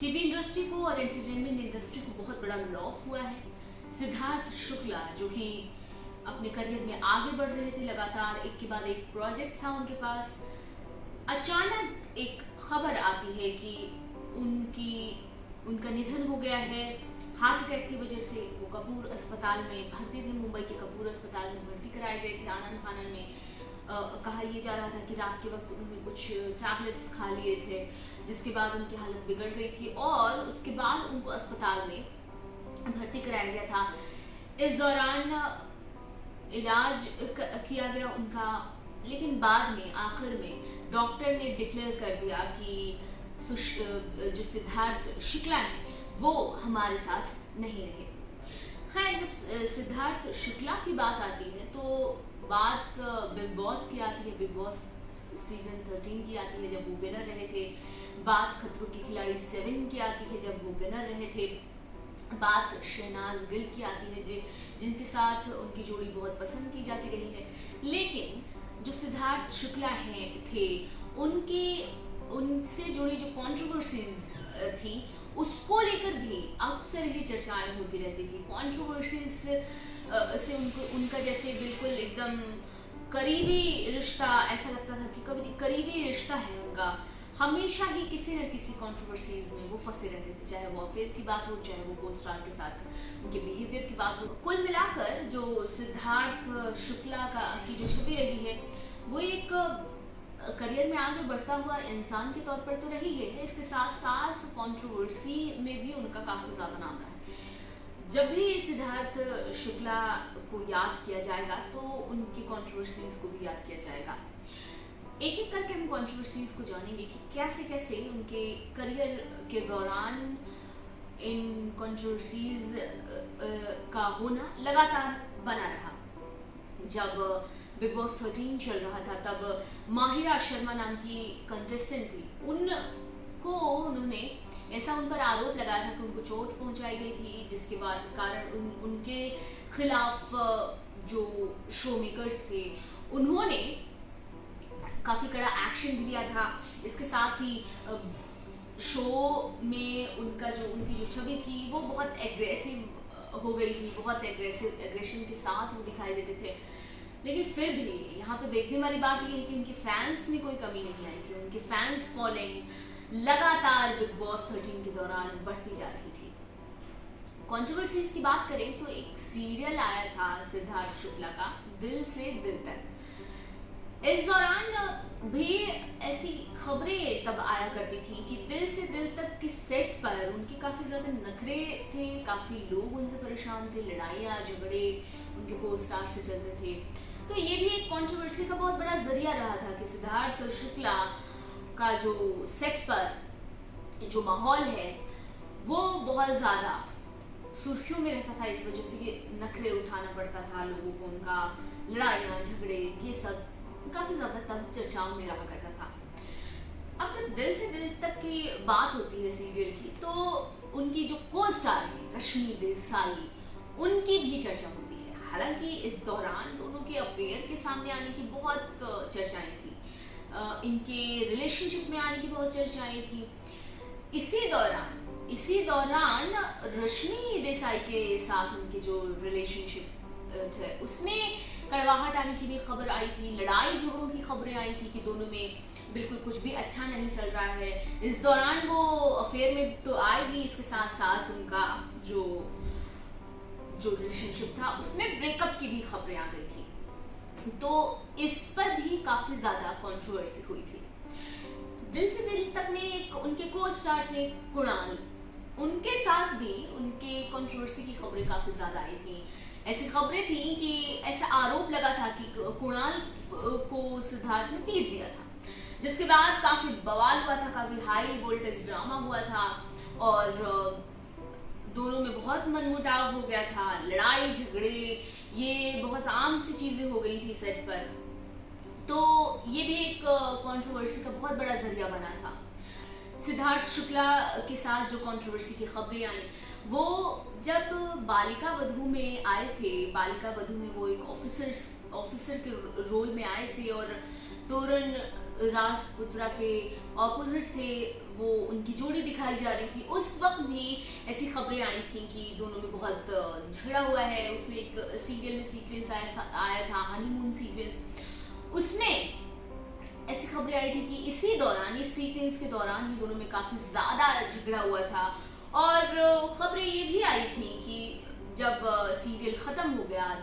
TV industry को और entertainment industry को बहुत बड़ा लॉस हुआ है। सिद्धार्थ शुक्ला जो कि अपने करियर में आगे बढ़ रहे थे, लगातार एक के बाद एक प्रोजेक्ट था उनके पास, अचानक एक खबर आती है कि उनका निधन हो गया है। हार्ट अटैक की वजह से वो कपूर अस्पताल में भर्ती थे, मुंबई के कपूर अस्पताल में भर्ती कराए गए थे। आनंद फानन में कहा यह जा रहा था कि रात के वक्त उन्होंने कुछ टैबलेट्स खा लिए थे, जिसके बाद उनकी हालत बिगड़ गई थी और उसके बाद उनको अस्पताल में भर्ती कराया गया था। इस दौरान इलाज किया गया उनका, लेकिन बाद में आखिर में डॉक्टर ने डिक्लेयर कर दिया कि जो सिद्धार्थ शुक्ला है वो हमारे साथ नहीं रहे। खैर, जब सिद्धार्थ शुक्ला की बात आती है तो बात बिग बॉस की आती है, बिग बॉस सीजन 13 की आती है जब वो विनर रहे थे। बात खतरों के खिलाड़ी 7 की आती है जब वो विनर रहे थे। बात शहनाज गिल की आती है जिनके साथ उनकी जोड़ी बहुत पसंद की जाती रही है। लेकिन जो सिद्धार्थ शुक्ला थे उनसे जुड़ी जो कंट्रोवर्सीज थी उसको लेकर भी अक्सर ही चर्चाएं होती रहती थी। कंट्रोवर्सीज से उनका जैसे बिल्कुल एकदम करीबी रिश्ता, ऐसा लगता था कि कभी करीबी रिश्ता है उनका, हमेशा ही किसी न किसी कंट्रोवर्सीज में वो फंसे रहते थे, चाहे वो अफेयर की बात हो, चाहे वो को स्टार के साथ उनके बिहेवियर की बात हो। कुल मिलाकर जो सिद्धार्थ शुक्ला की जो छवि रही है वो एक करियर में आगे बढ़ता हुआ इंसान के तौर पर तो रही है, इसके साथ साथ कंट्रोवर्सी में भी उनका काफ़ी ज़्यादा नाम रहा है। जब भी सिद्धार्थ शुक्ला को याद किया जाएगा तो उनकी कंट्रोवर्सीज को भी याद किया जाएगा। एक एक करके हम कंट्रोवर्सीज को जानेंगे कि कैसे कैसे उनके करियर के दौरान इन कंट्रोवर्सीज का होना लगातार बना रहा। जब बिग बॉस 13 चल रहा था तब माहिरा शर्मा नाम की कंटेस्टेंट थी, उन्होंने ऐसा उन पर आरोप लगाया था कि उनको चोट पहुंचाई गई थी, जिसके बाद कारण उनके खिलाफ जो शो मेकर्स थे उन्होंने काफ़ी कड़ा एक्शन लिया था। इसके साथ ही शो में उनकी जो छवि थी वो बहुत एग्रेसिव हो गई थी, बहुत एग्रेशन के साथ वो दिखाई देते थे। लेकिन फिर भी यहाँ पे देखने वाली बात यह है कि उनके फैंस में कोई कमी नहीं आई थी। उनके फैंस फॉलोइंग लगातार बिग बॉस 13 के दौरान बढ़ती जा रही थी। कंट्रोवर्सीज की बात करें तो एक सीरियल आया था सिद्धार्थ शुक्ला का, दिल से दिल तक। इस दौरान भी ऐसी खबरें तब आया करती थी कि दिल से दिल तक के सेट पर उनके काफ़ी ज़्यादा नखरे थे, काफ़ी लोग उनसे परेशान थे, लड़ाइयाँ झगड़े उनके को स्टार से चलते थे। तो ये भी एक कंट्रोवर्सी का बहुत बड़ा जरिया रहा था कि सिद्धार्थ शुक्ला का जो सेट पर जो माहौल है वो बहुत ज़्यादा सुर्खियों में रहता था, इस वजह से कि नखरे उठाना पड़ता था लोगों को, उनका लड़ाइयाँ झगड़े ये सब काफ़ी ज़्यादा तब चर्चाओं में रहा करता था। अब जब दिल से दिल तक की बात होती है सीरियल की तो उनकी जो को स्टार है रश्मि देसाई, उनकी भी चर्चा होती है। हालांकि इस दौरान दोनों के अफेयर के सामने आने की बहुत चर्चाएं थी, इनके रिलेशनशिप में आने की बहुत चर्चाएं थी। इसी दौरान रश्मि देसाई के साथ उनके जो रिलेशनशिप थे उसमें कड़वाहट आने की भी खबर आई थी, लड़ाई झगड़ों की खबरें आई थी कि दोनों में बिल्कुल कुछ भी अच्छा नहीं चल रहा है। इस दौरान वो अफेयर में तो आएगी, इसके साथ साथ उनका जो रिलेशनशिप था उसमें ब्रेकअप की भी खबरें आ गई थी, तो इस पर भी काफ़ी ज़्यादा कंट्रोवर्सी हुई थी। दिल से दिल तक में एक उनके को स्टार थे कुणाल, उनके साथ भी उनके कंट्रोवर्सी की खबरें काफ़ी ज़्यादा आई थी। ऐसी खबरें थी कि ऐसा आरोप लगा था कि कुणाल को सिद्धार्थ ने पीट दिया था, जिसके बाद काफ़ी बवाल हुआ था, काफ़ी हाई वोल्टेज ड्रामा हुआ था और दोनों में बहुत मनमुटाव हो गया था, लड़ाई झगड़े ये बहुत आम सी चीज़ें हो गई थी सेट पर। तो ये भी एक कंट्रोवर्सी का बहुत बड़ा जरिया बना था। सिद्धार्थ शुक्ला के साथ जो कंट्रोवर्सी की खबरें आई वो जब बालिका वधू में आए थे, बालिका वधू में वो एक ऑफिसर के रोल में आए थे और तोरण राजपुत्रा के ऑपोजिट थे वो उनकी जोड़ी दिखाई जा रही थी, उस वक्त भी ऐसी खबरें आई थी कि दोनों में बहुत झगड़ा हुआ है। उसमें एक सीरियल में सीक्वेंस आया था हनीमून सीक्वेंस, उसमें ऐसी खबरें आई थी कि इसी दौरान, इस सीक्वेंस के दौरान ही दोनों में काफ़ी ज़्यादा झगड़ा हुआ था। और खबरें ये भी आई थी कि जब सीरियल ख़त्म हो गया,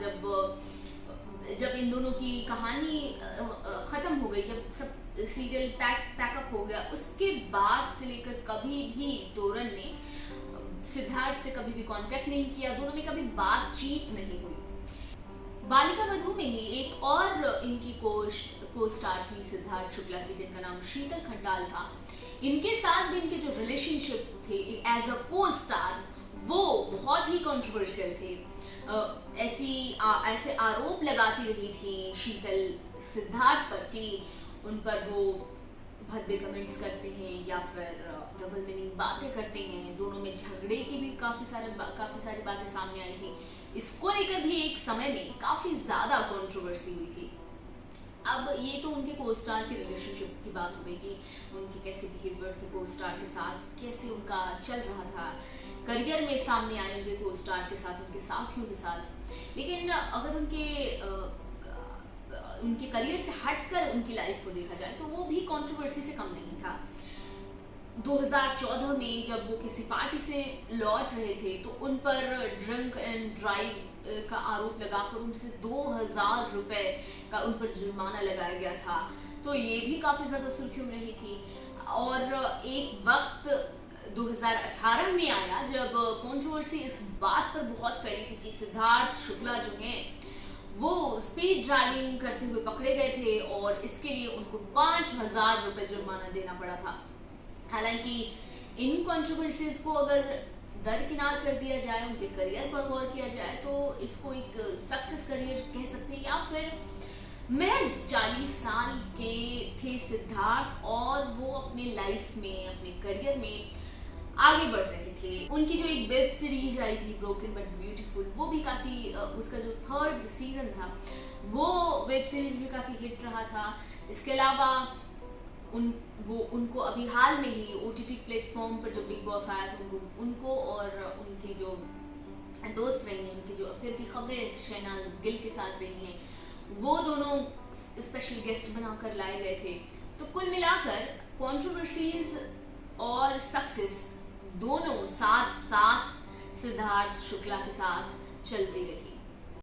जब इन दोनों की कहानी ख़त्म हो गई, जब सब सीरियल पैकअप हो गया, उसके बाद से लेकर कभी भी तोरण ने सिद्धार्थ से कभी भी कांटेक्ट नहीं किया, दोनों में कभी बातचीत नहीं हुई। बालिका वधू में ही एक और इनकी को स्टार थी सिद्धार्थ शुक्ला की, जिनका नाम शीतल खंडाल था। इनके साथ भी इनके जो रिलेशनशिप थे एज अ को स्टार, वो बहुत ही कंट्रोवर्शियल थे। ऐसे आरोप लगाती रही थी शीतल सिद्धार्थ पर कि उन पर वो भद्दे कमेंट्स करते हैं या फिर डबल मीनिंग बातें करते हैं। दोनों में झगड़े की भी काफ़ी सारी बातें सामने आई थी। इसको लेकर भी एक समय में काफ़ी ज़्यादा कंट्रोवर्सी हुई थी। अब ये तो उनके को स्टार के रिलेशनशिप की बात हो गई कि उनके कैसे बिहेवियर थे को स्टार के साथ, कैसे उनका चल रहा था, करियर में सामने आए उनके को स्टार के साथ, उनके साथियों के साथ। लेकिन अगर उनके करियर से हटकर उनकी लाइफ को देखा जाए तो वो भी कंट्रोवर्सी से कम नहीं था। 2014 में जब वो किसी पार्टी से लौट रहे थे तो उन पर ड्रंक एंड ड्राइव का आरोप लगाकर उनसे 2000 रुपए का उन पर जुर्माना लगाया गया था। तो ये भी काफ़ी ज़्यादा सुर्खियों में रही थी। और एक वक्त 2018 में आया जब कंट्रोवर्सी इस बात पर बहुत फैली थी कि सिद्धार्थ शुक्ला जो हैं वो स्पीड ड्राइविंग करते हुए पकड़े गए थे और इसके लिए उनको 5000 रुपए जुर्माना देना पड़ा था। हालांकि इन कंट्रोवर्सीज को अगर दरकिनार कर दिया जाए, उनके करियर पर गौर किया जाए तो इसको एक सक्सेस करियर कह सकते हैं। या फिर महज 40 साल के थे सिद्धार्थ और वो अपने लाइफ में, अपने करियर में आगे बढ़ रहे थे। उनकी जो एक वेब सीरीज आई थी ब्रोकन बट ब्यूटीफुल, वो भी काफ़ी, उसका जो 3rd सीजन था वो वेब सीरीज भी काफ़ी हिट रहा था। इसके अलावा उनको अभी हाल में ही OTT प्लेटफॉर्म पर जो बिग बॉस आया था उनको और उनकी जो दोस्त रही हैं, उनकी जो अफेयर की खबरें शहनाज गिल के साथ रही हैं, वो दोनों स्पेशल गेस्ट बनाकर लाए गए थे। तो कुल मिलाकर कंट्रोवर्सीज और सक्सेस दोनों साथ साथ सिद्धार्थ शुक्ला के साथ चलती रही।